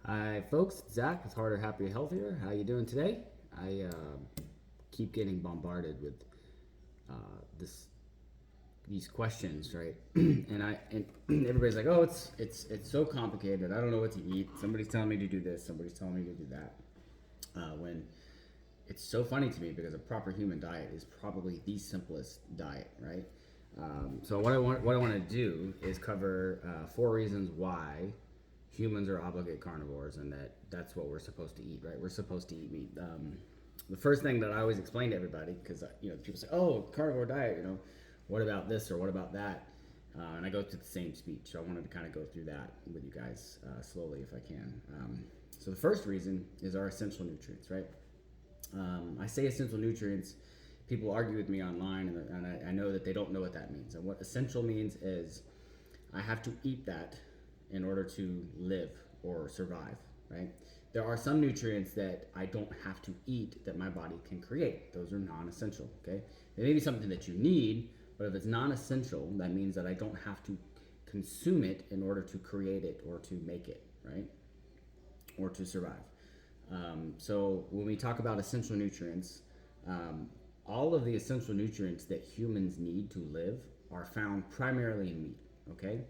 Hi, folks. It's Zach with Harder, Happier, Healthier. How you doing today? I keep getting bombarded with uh, this these questions, right? and everybody's like, "Oh, it's so complicated. I don't know what to eat. Somebody's telling me to do this. Somebody's telling me to do that." When it's so funny to me because a proper human diet is probably the simplest diet, right? So what I want to do is cover four reasons why humans are obligate carnivores, and that's what we're supposed to eat, right? We're supposed to eat meat. The first thing that I always explain to everybody, because people say, "Oh, carnivore diet," what about this or what about that? And I go through the same speech. So I wanted to kind of go through that with you guys slowly if I can. So the first reason is our essential nutrients, right? I say essential nutrients. People argue with me online, and I know that they don't know what that means. And what essential means is I have to eat that in order to live or survive, right? There are some nutrients that I don't have to eat that my body can create. Those are non essential, okay? It may be something that you need, but if it's non essential, that means that I don't have to consume it in order to create it or to make it, right? Or to survive. So when we talk about essential nutrients, um, all of the essential nutrients that humans need to live are found primarily in meat. Okay.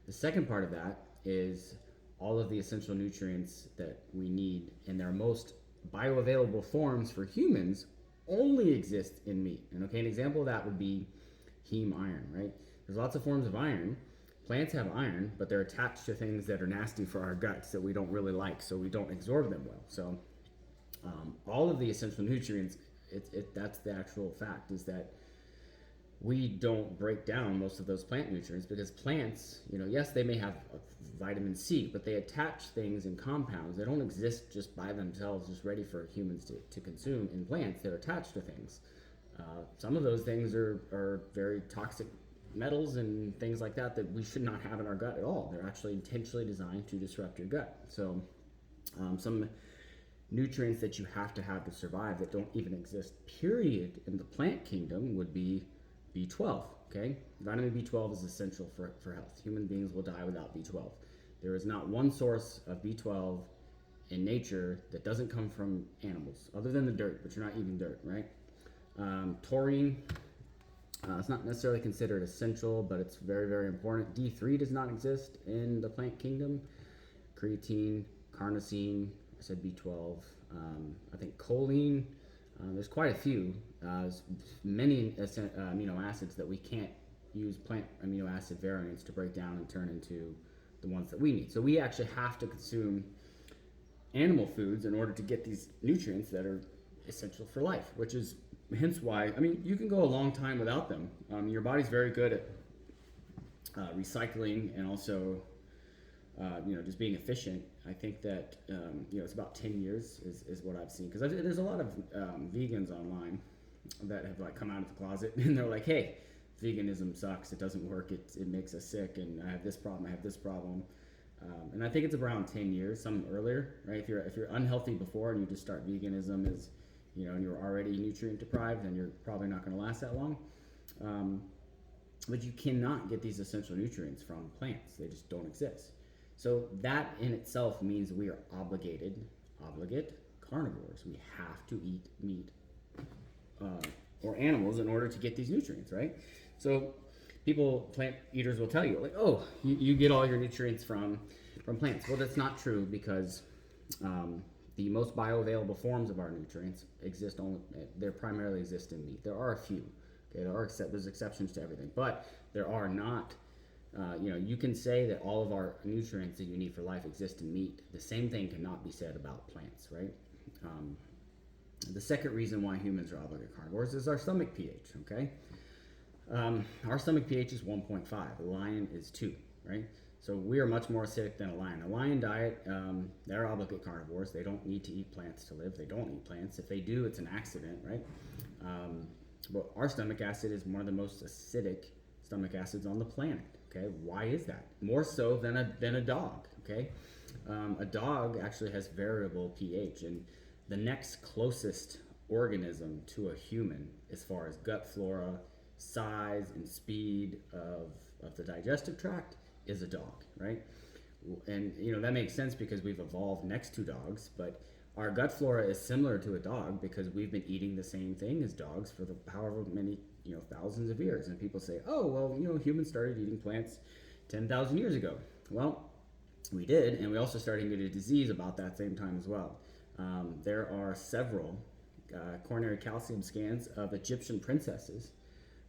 The second part of that is all of the essential nutrients that we need in their most bioavailable forms for humans only exist in meat. And okay, an example of that would be heme iron, right? There's lots of forms of iron. Plants have iron, but they're attached to things that are nasty for our guts that we don't really like, so we don't absorb them well. So all of the essential nutrients, that's the actual fact, is that we don't break down most of those plant nutrients because plants, yes, they may have vitamin C, but they attach things in compounds. They don't exist just by themselves, just ready for humans to consume. In plants, they're attached to things. Some of those things are very toxic metals and things like that that we should not have in our gut at all. They're actually intentionally designed to disrupt your gut. So some nutrients that you have to survive that don't even exist, period, in the plant kingdom would be B12. Okay, vitamin B12 is essential for health. Human beings will die without B12. There is not one source of B12 in nature that doesn't come from animals, other than the dirt, but you're not eating dirt, right? Taurine, it's not necessarily considered essential, but it's very, very important. D3 does not exist in the plant kingdom. Creatine, carnosine, I said B12. I think choline, there's quite a few. Many amino acids that we can't use plant amino acid variants to break down and turn into the ones that we need. So we actually have to consume animal foods in order to get these nutrients that are essential for life, which is hence why, you can go a long time without them. Your body's very good at recycling and also just being efficient. I think that it's about 10 years is what I've seen, because there's a lot of vegans online that have like come out of the closet and they're like, hey, veganism sucks, it doesn't work, it makes us sick, and I have this problem. And I think it's around 10 years, some earlier, right? If you're unhealthy before and you just start veganism as and you're already nutrient deprived, then you're probably not going to last that long. But you cannot get these essential nutrients from plants; they just don't exist. So that in itself means we are obligate carnivores. We have to eat meat or animals in order to get these nutrients, right? So plant eaters will tell you, like, oh, you get all your nutrients from plants. Well, that's not true, because the most bioavailable forms of our nutrients they primarily exist in meat. There are a few, okay, there's exceptions to everything, but there are not. You can say that all of our nutrients that you need for life exist in meat. The same thing cannot be said about plants, right? The second reason why humans are obligate carnivores is our stomach pH, okay? Our stomach pH is 1.5. A lion is 2, right? So we are much more acidic than a lion. A lion diet, they're obligate carnivores. They don't need to eat plants to live. They don't eat plants. If they do, it's an accident, right? But our stomach acid is one of the most acidic stomach acids on the planet. Okay, why is that? More so than a dog. Okay, a dog actually has variable pH, and the next closest organism to a human, as far as gut flora, size, and speed of the digestive tract, is a dog. Right? and that makes sense because we've evolved next to dogs, but our gut flora is similar to a dog because we've been eating the same thing as dogs for the however many thousands of years. And people say, oh well, humans started eating plants 10,000 years ago. Well, we did, and we also started getting a disease about that same time as well. There are several coronary calcium scans of Egyptian princesses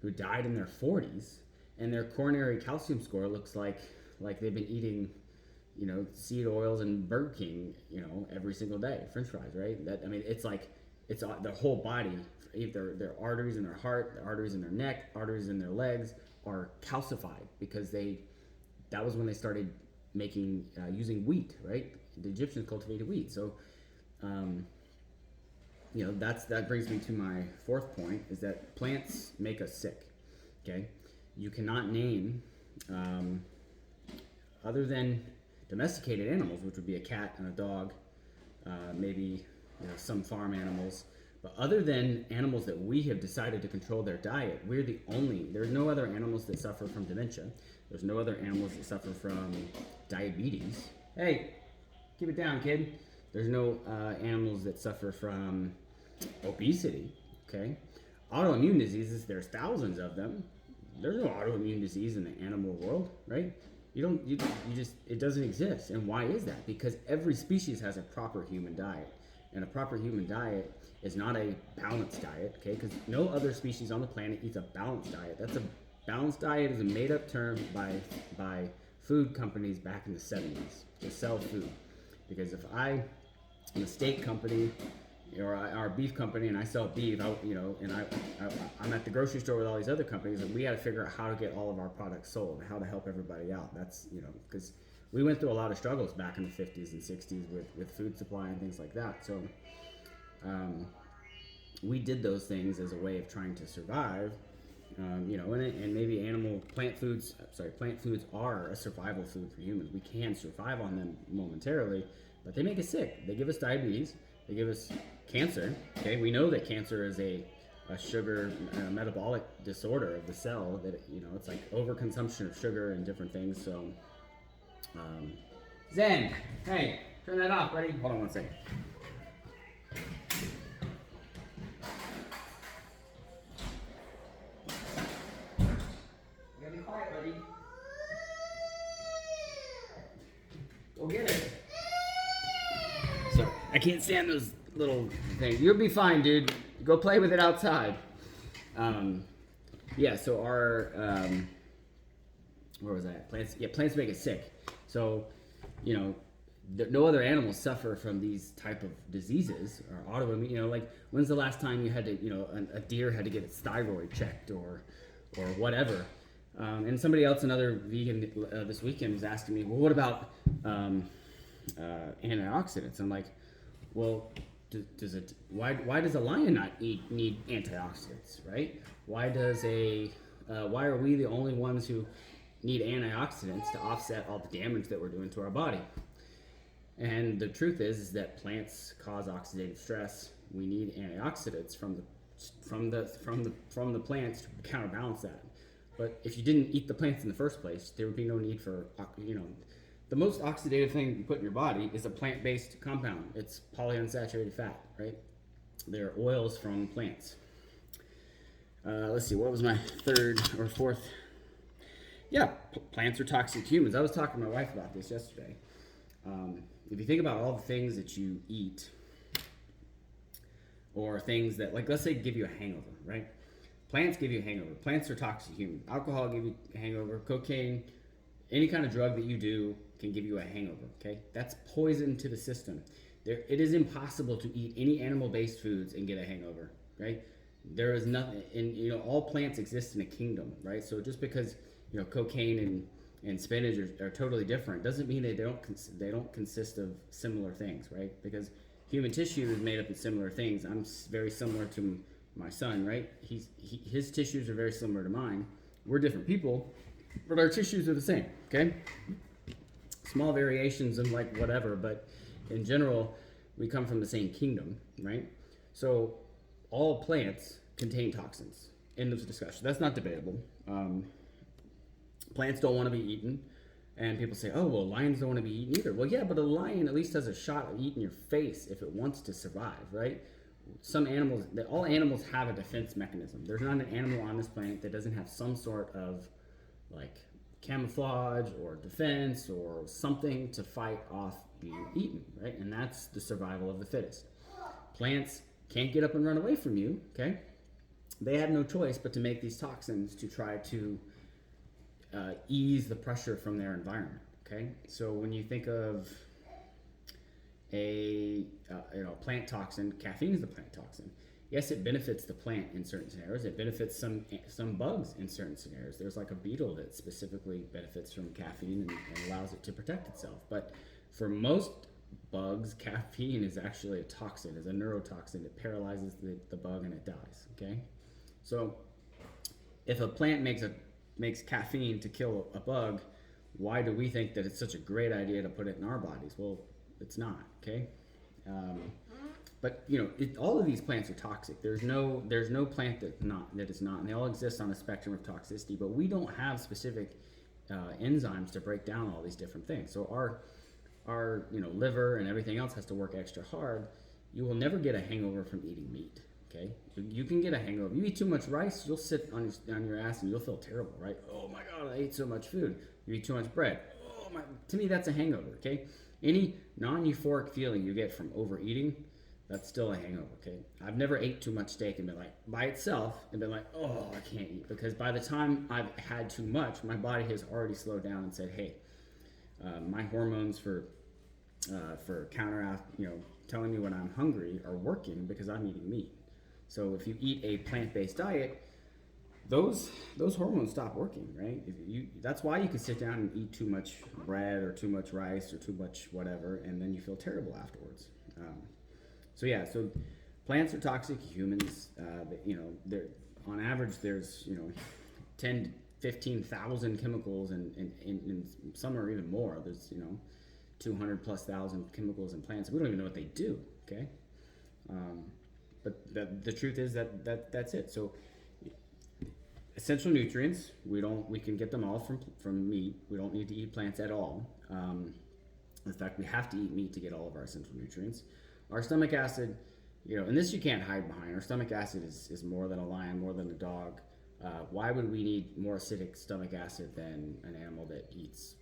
who died in their 40s, and their coronary calcium score looks like they've been eating, seed oils and Burger King, every single day, French fries, right? It's like it's their whole body, their arteries in their heart, their arteries in their neck, arteries in their legs are calcified because that was when they started making using wheat, right? The Egyptians cultivated wheat, so. That brings me to my fourth point, is that plants make us sick. Okay, you cannot name other than domesticated animals, which would be a cat and a dog, maybe some farm animals, but other than animals that we have decided to control their diet, there's no other animals that suffer from dementia. There's no other animals that suffer from diabetes. Hey, keep it down, kid. There's no animals that suffer from obesity, okay? Autoimmune diseases, there's thousands of them. There's no autoimmune disease in the animal world, right? It doesn't exist. And why is that? Because every species has a proper human diet. And a proper human diet is not a balanced diet, okay? Because no other species on the planet eats a balanced diet. Balanced diet is a made-up term by food companies back in the 70s to sell food. Because if I'm a steak company or our beef company and I sell beef, I'm at the grocery store with all these other companies, and we got to figure out how to get all of our products sold, how to help everybody out. That's because we went through a lot of struggles back in the 50s and 60s with food supply and things like that. So we did those things as a way of trying to survive. And maybe plant foods are a survival food for humans. We can survive on them momentarily, but they make us sick. They give us diabetes. They give us cancer. Okay, we know that cancer is a sugar metabolic disorder of the cell. That it's like overconsumption of sugar and different things. So, Zen, hey, turn that off, buddy. Hold on one second. Go get it. So I can't stand those little things. You'll be fine, dude. Go play with it outside. So our where was I at? Plants make us sick. So no other animals suffer from these type of diseases or autoimmune. Like when's the last time you had to a deer had to get its thyroid checked or whatever. And somebody else, another vegan, this weekend was asking me, well, what about antioxidants? I'm like, well, why does a lion not need antioxidants, right? Why are we the only ones who need antioxidants to offset all the damage that we're doing to our body? And the truth is that plants cause oxidative stress. We need antioxidants from the plants to counterbalance that. But if you didn't eat the plants in the first place, there would be no need for, the most oxidative thing you put in your body is a plant-based compound. It's polyunsaturated fat, right? They're oils from plants. Let's see, what was my third or fourth? Yeah, plants are toxic to humans. I was talking to my wife about this yesterday. If you think about all the things that you eat, or things that, like, let's say give you a hangover, right? Plants give you a hangover. Plants are toxic to humans. Alcohol give you a hangover. Cocaine, any kind of drug that you do can give you a hangover, okay? That's poison to the system. It is impossible to eat any animal-based foods and get a hangover, right? There is nothing, and all plants exist in a kingdom, right? So just because cocaine and spinach are totally different doesn't mean they don't consist of similar things, right? Because human tissue is made up of similar things. I'm very similar to my son, right? His tissues are very similar to mine. We're different people, but our tissues are the same, okay? Small variations in like whatever, but in general, we come from the same kingdom, right? So all plants contain toxins. End of discussion. That's not debatable. Plants don't want to be eaten, And people say, oh, well, lions don't want to be eaten either. Well, yeah, but a lion at least has a shot at eating your face if it wants to survive, right? Some animals, all animals have a defense mechanism. There's not an animal on this planet that doesn't have some sort of like camouflage or defense or something to fight off being eaten, right? And that's the survival of the fittest. Plants can't get up and run away from you, okay? They have no choice but to make these toxins to try to ease the pressure from their environment, okay? So when you think of a plant toxin, caffeine is the plant toxin. Yes, it benefits the plant in certain scenarios. It benefits some bugs in certain scenarios. There's like a beetle that specifically benefits from caffeine and allows it to protect itself. But for most bugs, caffeine is actually a toxin, is a neurotoxin. It paralyzes the bug and it dies, okay? So if a plant makes caffeine to kill a bug, why do we think that it's such a great idea to put it in our bodies? Well, it's not, okay? But all of these plants are toxic. There's no plant that is not, and they all exist on a spectrum of toxicity. But we don't have specific enzymes to break down all these different things. So our liver and everything else has to work extra hard. You will never get a hangover from eating meat. Okay, you can get a hangover. You eat too much rice, you'll sit on your ass and you'll feel terrible, right? Oh my God, I ate so much food. You eat too much bread. Oh my! To me, that's a hangover. Okay, any non-euphoric feeling you get from overeating, that's still a hangover. Okay, I've never ate too much steak and been like by itself and been like, oh, I can't eat, because by the time I've had too much, my body has already slowed down and said, hey, my hormones for counteract, telling me when I'm hungry are working because I'm eating meat. So if you eat a plant-based diet, those hormones stop working, right? That's why you can sit down and eat too much bread or too much rice or too much whatever, and then you feel terrible afterwards. So plants are toxic. Humans, they're on average there's 10 to 15,000 chemicals, and some are even more. There's 200 plus thousand chemicals in plants. We don't even know what they do. Okay. But the truth is that's it. So essential nutrients, we can get them all from meat. We don't need to eat plants at all. In fact, we have to eat meat to get all of our essential nutrients. Our stomach acid, and this you can't hide behind. Our stomach acid is more than a lion, more than a dog. Why would we need more acidic stomach acid than an animal that eats,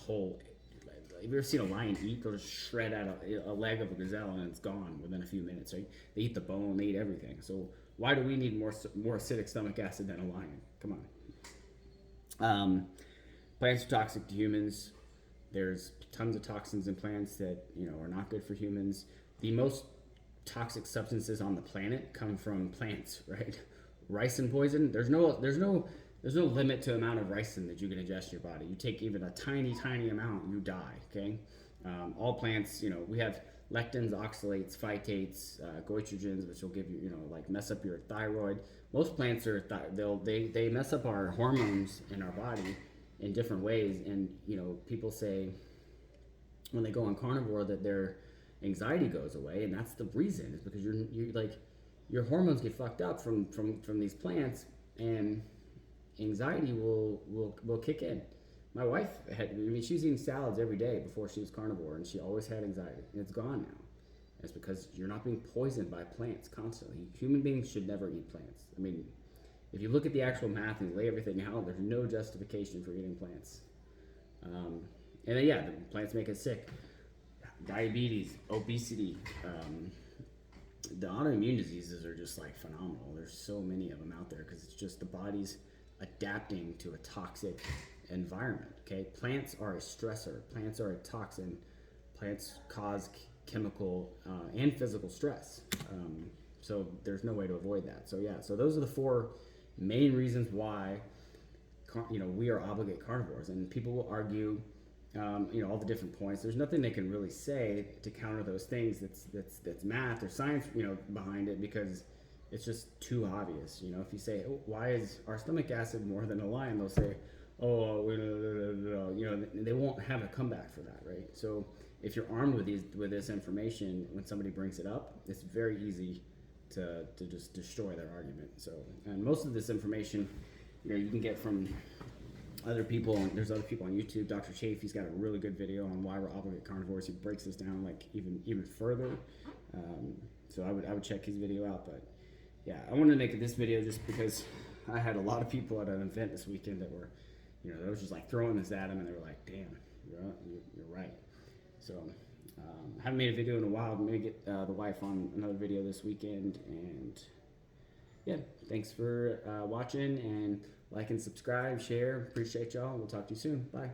whole? Have you ever seen a lion eat? They'll just shred out a leg of a gazelle and it's gone within a few minutes, right? They eat the bone, they eat everything. So why do we need more acidic stomach acid than a lion? Come on. Plants are toxic to humans. There's tons of toxins in plants that are not good for humans. The most toxic substances on the planet come from plants, right? Ricin poison. There's no limit to the amount of ricin that you can ingest in your body. You take even a tiny amount, you die, okay? All plants, we have lectins, oxalates, phytates, goitrogens, which will give you, mess up your thyroid. Most plants they mess up our hormones in our body in different ways. And, people say when they go on carnivore that their anxiety goes away. And that's the reason, is because your hormones get fucked up from these plants, and anxiety will kick in. My wife she was eating salads every day before she was carnivore, and she always had anxiety, and it's gone now. It's because you're not being poisoned by plants constantly. Human beings should never eat plants. I mean, if you look at the actual math and lay everything out, there's no justification for eating plants. And then, the plants make us sick. Diabetes, obesity, the autoimmune diseases are just like phenomenal. There's so many of them out there because it's just the body's adapting to a toxic environment. Okay, plants are a stressor. Plants are a toxin. Plants cause chemical and physical stress. So there's no way to avoid that. So those are the four main reasons why we are obligate carnivores. And people will argue all the different points. There's nothing they can really say to counter those things that's math or science behind it, because it's just too obvious. If you say, why is our stomach acid more than a lion, they'll say, they won't have a comeback for that, right? So if you're armed with this information, when somebody brings it up, it's very easy to just destroy their argument. So, and most of this information, you can get from There's other people on YouTube. Dr. Chafe, he's got a really good video on why we're obligate carnivores. He breaks this down like even further. So I would check his video out. But yeah, I wanted to make this video just because I had a lot of people at an event this weekend that were, they was just like throwing this at him, and they were like, "Damn, you're right." So haven't made a video in a while. I'm gonna get the wife on another video this weekend, and yeah, thanks for watching, and like and subscribe, share. Appreciate y'all. We'll talk to you soon. Bye.